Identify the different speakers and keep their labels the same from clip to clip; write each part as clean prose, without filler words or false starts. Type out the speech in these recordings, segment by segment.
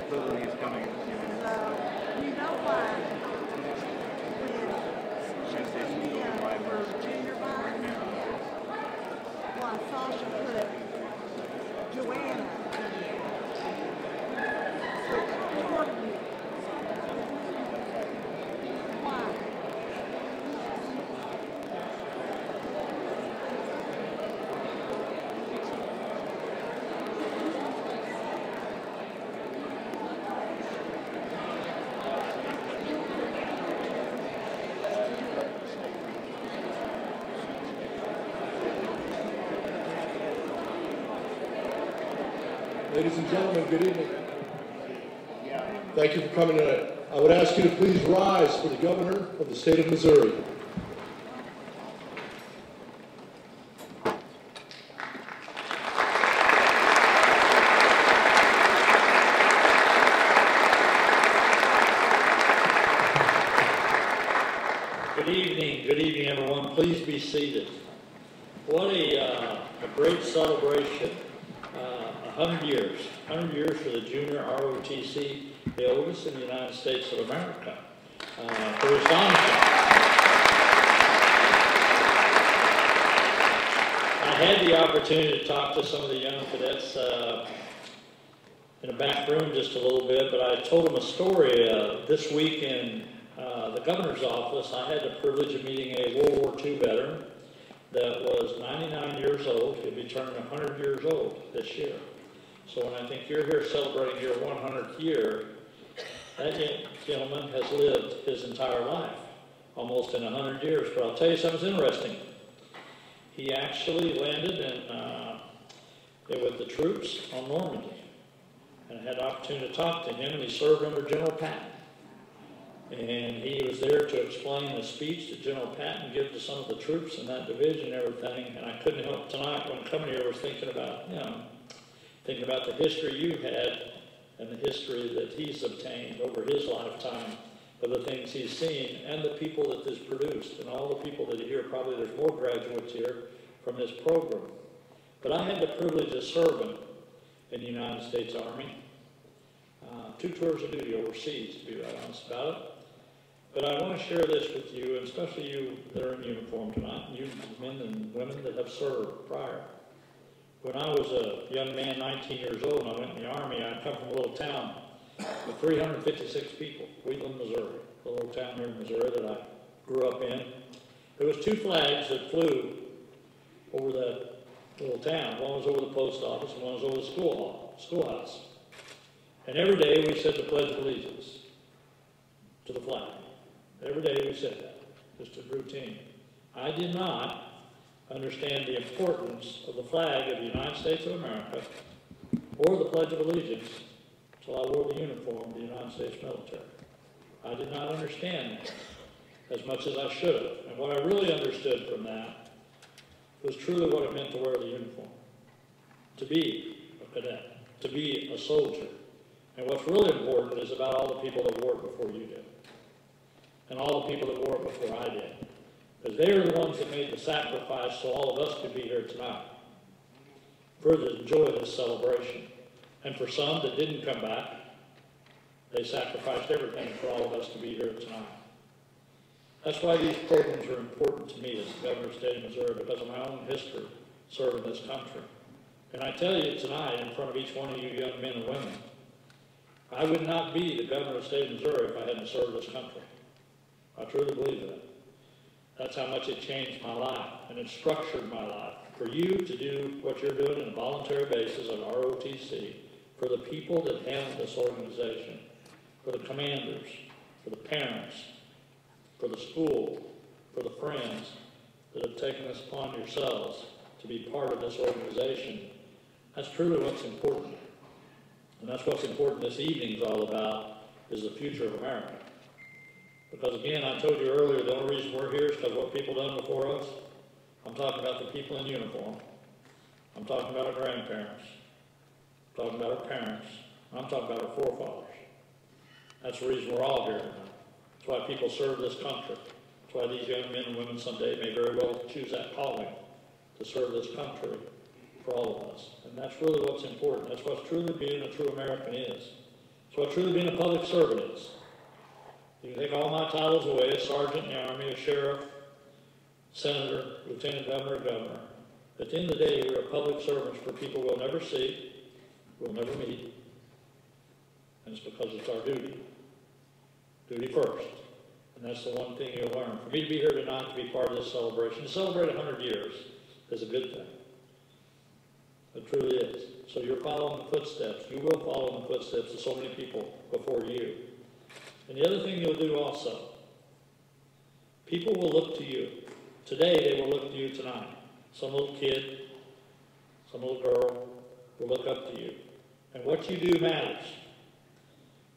Speaker 1: Supposedly he's coming.
Speaker 2: So, you know why? When she put me up for junior high, why Sasha put Joanna Jordan. Why?
Speaker 3: Ladies and gentlemen, good evening. Thank you for coming tonight. I would ask you to please rise for the Governor of the State of Missouri.
Speaker 4: Good evening, everyone. Please be seated. What a great celebration. 100 years for the junior ROTC, the oldest in the United States of America. For astonishing. I had the opportunity to talk to some of the young cadets in a back room just a little bit, but I told them a story. This week in the governor's office, I had the privilege of meeting a World War II veteran that was 99 years old. He'll be turning 100 years old this year. So when I think you're here celebrating your 100th year, that gentleman has lived his entire life, almost in 100 years. But I'll tell you something interesting. He actually landed with the troops on Normandy. And I had the opportunity to talk to him, and he served under General Patton. And he was there to explain the speech that General Patton gave to some of the troops in that division and everything. And I couldn't help tonight when coming here was thinking about, thinking about the history you had and the history that he's obtained over his lifetime of the things he's seen and the people that this produced and all the people that are here. Probably there's more graduates here from this program. But I had the privilege of serving in the United States Army. 2 tours of duty overseas, to be right honest about it. But I want to share this with you, and especially you that are in uniform tonight, and you men and women that have served prior. When I was a young man, 19 years old, and I went in the Army, I come from a little town with 356 people, Wheatland, Missouri, a little town here in Missouri that I grew up in. There was 2 flags that flew over that little town. One was over the post office, and one was over the schoolhouse. And every day we said the Pledge of Allegiance to the flag. Every day we said that, just a routine. I did not understand the importance of the flag of the United States of America or the Pledge of Allegiance until I wore the uniform of the United States military. I did not understand that as much as I should have. And what I really understood from that was truly what it meant to wear the uniform, to be a cadet, to be a soldier. And what's really important is about all the people that wore it before you did, and all the people that wore it before I did. Because they are the ones that made the sacrifice so all of us could be here tonight, further enjoy this celebration. And for some that didn't come back, they sacrificed everything for all of us to be here tonight. That's why these programs are important to me as the Governor of the State of Missouri, because of my own history serving this country. And I tell you tonight, in front of each one of you young men and women, I would not be the Governor of the State of Missouri if I hadn't served this country. I truly believe that. That's how much it changed my life, and it structured my life. For you to do what you're doing on a voluntary basis at ROTC, for the people that handle this organization, for the commanders, for the parents, for the school, for the friends that have taken this upon yourselves to be part of this organization, that's truly what's important. And that's what's important this evening is all about, is the future of America. Because again, I told you earlier, the only reason we're here is because what people done before us. I'm talking about the people in uniform. I'm talking about our grandparents. I'm talking about our parents. I'm talking about our forefathers. That's the reason we're all here tonight. That's why people serve this country. That's why these young men and women someday may very well choose that calling to serve this country for all of us. And that's really what's important. That's what truly being a true American is. That's what truly being a public servant is. You can take all my titles away, a sergeant in the Army, a sheriff, senator, lieutenant governor, governor. At the end of the day, we are public servants for people we'll never see, we'll never meet, and it's because it's our duty. Duty first. And that's the one thing you'll learn. For me to be here tonight, to be part of this celebration, to celebrate 100 years is a good thing. It truly is. So you're following the footsteps. You will follow in the footsteps of so many people before you. And the other thing you'll do also, people will look to you. Today, they will look to you tonight. Some little kid, some little girl will look up to you. And what you do matters.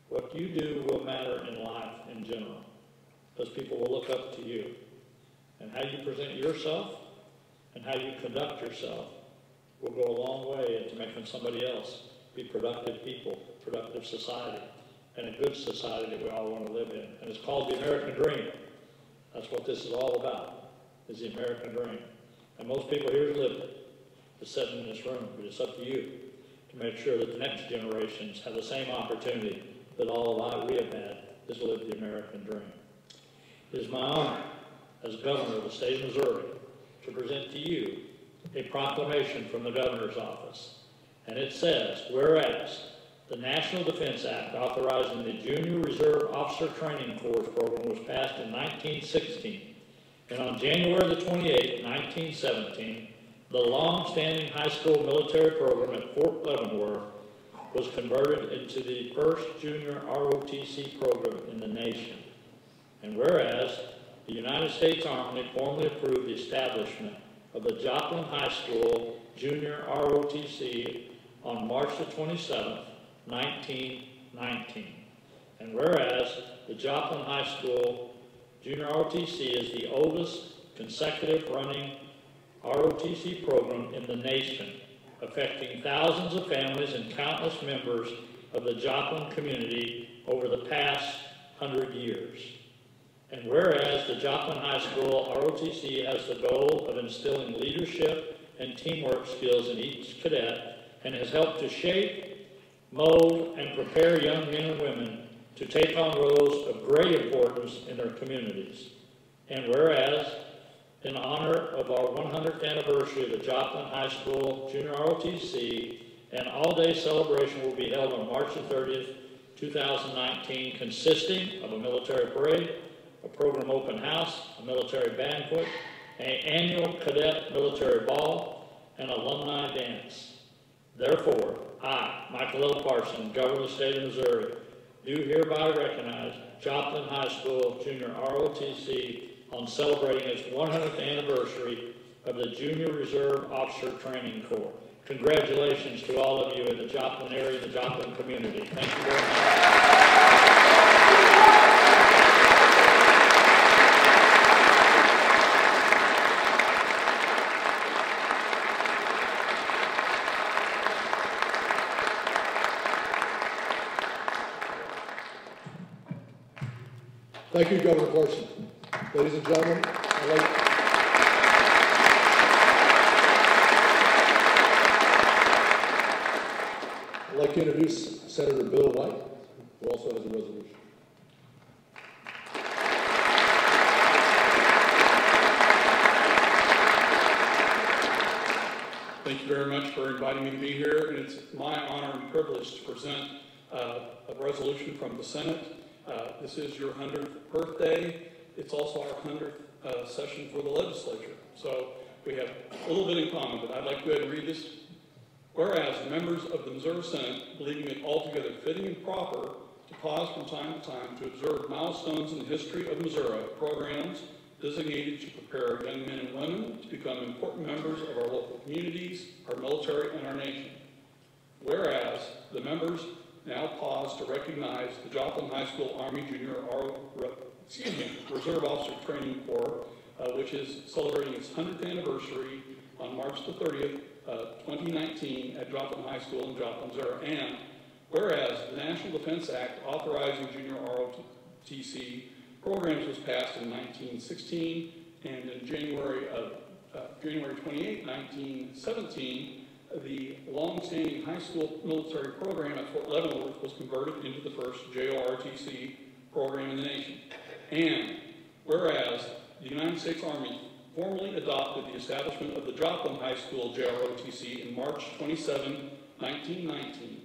Speaker 4: What you do will matter in life in general. Because people will look up to you. And how you present yourself and how you conduct yourself will go a long way into making somebody else be productive people, productive society, and a good society that we all want to live in. And it's called the American Dream. That's what this is all about, is the American Dream. And most people here live it. It's sitting in this room, but it's up to you to make sure that the next generations have the same opportunity that all alike we have had, is to live the American Dream. It is my honor as governor of the state of Missouri to present to you a proclamation from the governor's office. And it says, whereas the National Defense Act authorizing the Junior Reserve Officer Training Corps program was passed in 1916, and on January the 28th, 1917, the long-standing high school military program at Fort Leavenworth was converted into the first junior ROTC program in the nation. And whereas the United States Army formally approved the establishment of the Joplin High School Junior ROTC on March the 27th, 1919. And whereas the Joplin High School Junior ROTC is the oldest consecutive running ROTC program in the nation, affecting thousands of families and countless members of the Joplin community over the past 100 years. And whereas the Joplin High School ROTC has the goal of instilling leadership and teamwork skills in each cadet and has helped to shape, mold, and prepare young men and women to take on roles of great importance in their communities. And whereas, in honor of our 100th anniversary of the Joplin High School Junior ROTC, an all-day celebration will be held on March the 30th, 2019, consisting of a military parade, a program open house, a military banquet, an annual cadet military ball, and alumni dance. Therefore, I, Michael L. Parson, Governor of the State of Missouri, do hereby recognize Joplin High School Junior ROTC on celebrating its 100th anniversary of the Junior Reserve Officer Training Corps. Congratulations to all of you in the Joplin area and the Joplin community. Thank you very much.
Speaker 3: Thank you, Governor Parson. Ladies and gentlemen, I'd like to introduce Senator Bill White, who also has a resolution.
Speaker 1: Thank you very much for inviting me to be here, and it's my honor and privilege to present a resolution from the Senate. This is your 100th birthday. It's also our 100th session for the legislature. So we have a little bit in common, but I'd like to go ahead and read this. Whereas members of the Missouri Senate, believing it altogether fitting and proper to pause from time to time to observe milestones in the history of Missouri, programs designated to prepare young men and women to become important members of our local communities, our military, and our nation. Whereas the members now pause to recognize the Joplin High School Army Junior Reserve Officer Training Corps, which is celebrating its 100th anniversary on March the 30th, 2019 at Joplin High School in Joplin, Missouri. And whereas the National Defense Act authorizing Junior ROTC programs was passed in 1916, and in January 28, 1917, the long-standing high school military program at Fort Leavenworth was converted into the first JROTC program in the nation. And whereas the United States Army formally adopted the establishment of the Joplin High School JROTC in March 27, 1919,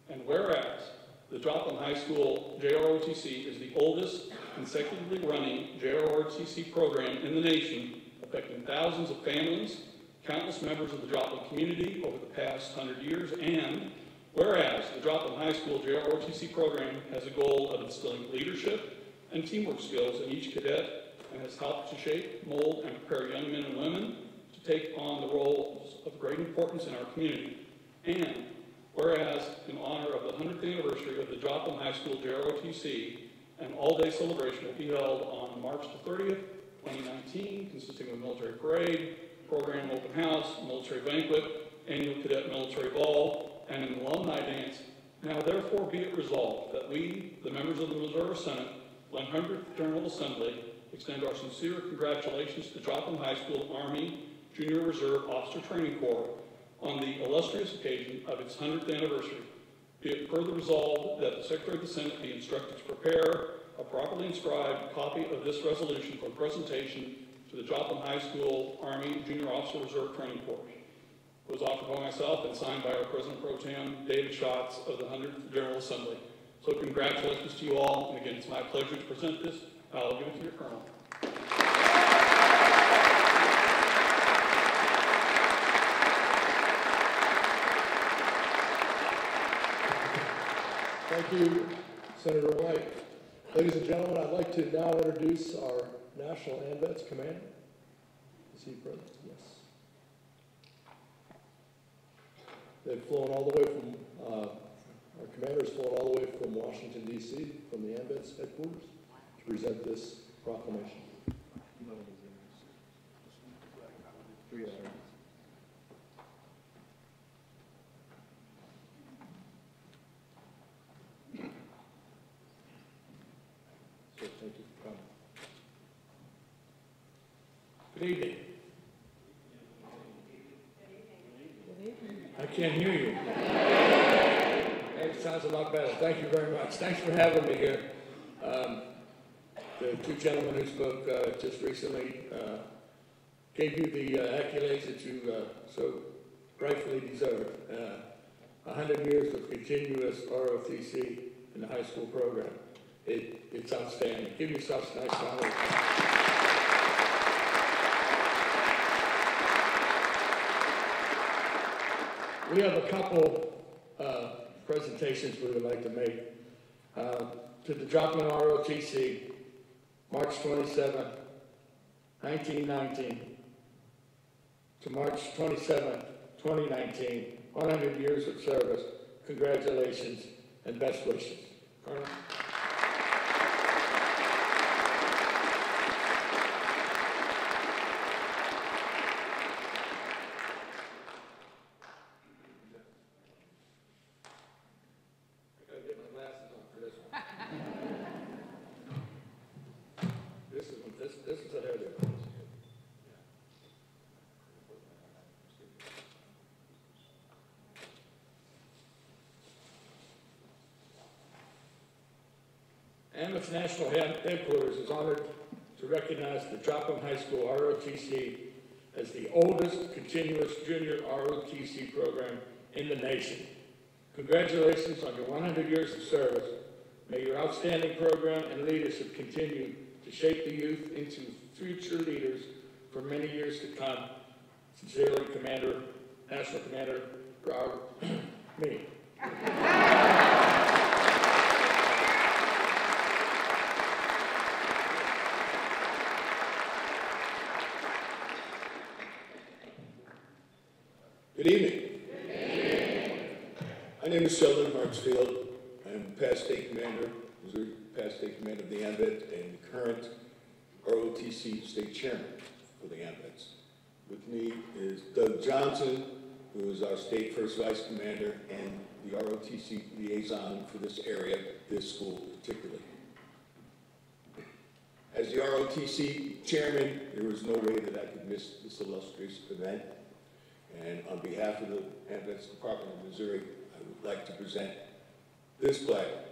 Speaker 1: and whereas the Joplin High School JROTC is the oldest consecutively running JROTC program in the nation, affecting thousands of families, countless members of the Joplin community over the past 100 years, and whereas the Joplin High School JROTC program has a goal of instilling leadership and teamwork skills in each cadet and has helped to shape, mold, and prepare young men and women to take on the roles of great importance in our community. And whereas in honor of the 100th anniversary of the Joplin High School JROTC, an all-day celebration will be held on March the 30th, 2019, consisting of a military parade, program open house, military banquet, annual cadet military ball, and an alumni dance. Now therefore be it resolved that we, the members of the Missouri Senate, 100th General Assembly, extend our sincere congratulations to Joplin High School Army Junior Reserve Officer Training Corps on the illustrious occasion of its 100th anniversary. Be it further resolved that the Secretary of the Senate be instructed to prepare a properly inscribed copy of this resolution for presentation to the Joplin High School Army Junior Officer Reserve Training Corps. It was offered by myself and signed by our President Pro Tem, David Schatz of the 100th General Assembly. So congratulations to you all, and again, it's my pleasure to present this. I'll give it to your Colonel.
Speaker 3: Thank you, Senator White. Ladies and gentlemen, I'd like to now introduce our National AMVETS Commander. Is he present? Yes. They've flown all the way from, our commander's flown all the way from Washington, D.C., from the AMVETS headquarters to present this proclamation. So thank you for coming.
Speaker 5: Good evening. I can't hear you. That sounds a lot better. Thank you very much. Thanks for having me here. The two gentlemen who spoke just recently gave you the accolades that you so rightfully deserve. 100 years of continuous ROTC in the high school program. It's outstanding. Give yourselves a nice round of applause. We have a couple presentations we would like to make. To the Joplin ROTC, March 27, 1919, to March 27, 2019, 100 years of service. Congratulations and best wishes. Colonel? This is a heavy one. AMVETS National Headquarters is honored to recognize the Joplin High School ROTC as the oldest continuous junior ROTC program in the nation. Congratulations on your 100 years of service. May your outstanding program and leadership continue to shape the youth into future leaders for many years to come. Sincerely, National Commander me.
Speaker 6: Good evening. My name is Sheldon Hartsfield. I'm past state commander, Missouri past state commander of the AMVET and current ROTC state chairman for the AMVETs. With me is Doug Johnson, who is our state first vice commander and the ROTC liaison for this area, this school particularly. As the ROTC chairman, there was no way that I could miss this illustrious event. And on behalf of the AMVETS Department of Missouri, I would like to present this plaque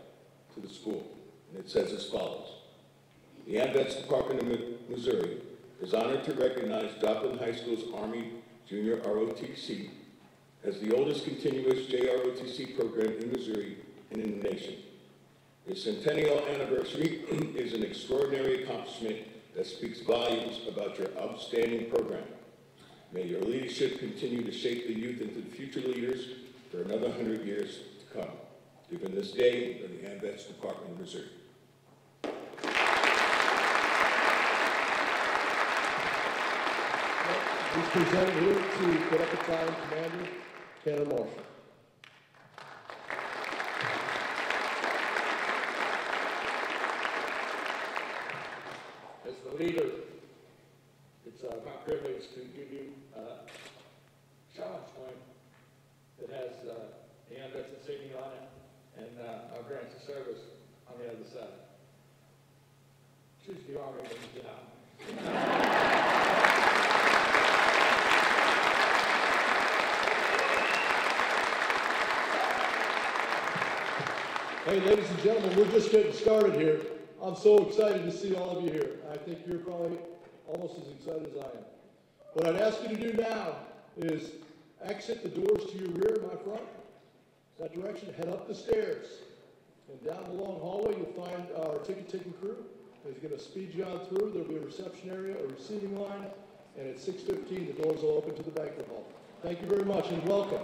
Speaker 6: to the school. And it says as follows. The AMVETS Department of Missouri is honored to recognize Joplin High School's Army Junior ROTC as the oldest continuous JROTC program in Missouri and in the nation. The centennial anniversary is an extraordinary accomplishment that speaks volumes about your outstanding program. May your leadership continue to shape the youth into the future leaders for another 100 years to come. Given this day of the AMVETS Department of Missouri.
Speaker 3: He's presented here to Cadet Battalion Commander Tanner Marshall.
Speaker 5: As the leader, it's my privilege to give you a challenge coin that has the AMVETS insignia on it and our grants of service on the other side. Choose the Army when you get out.
Speaker 3: Hey, ladies and gentlemen, we're just getting started here. I'm so excited to see all of you here. I think you're probably almost as excited as I am. What I'd ask you to do now is exit the doors to your rear, my front, that direction, head up the stairs. And down the long hallway, you'll find our ticket-taking crew. He's going to speed you on through. There'll be a reception area, a receiving line, and at 6:15, the doors will open to the banquet hall. Thank you very much and welcome.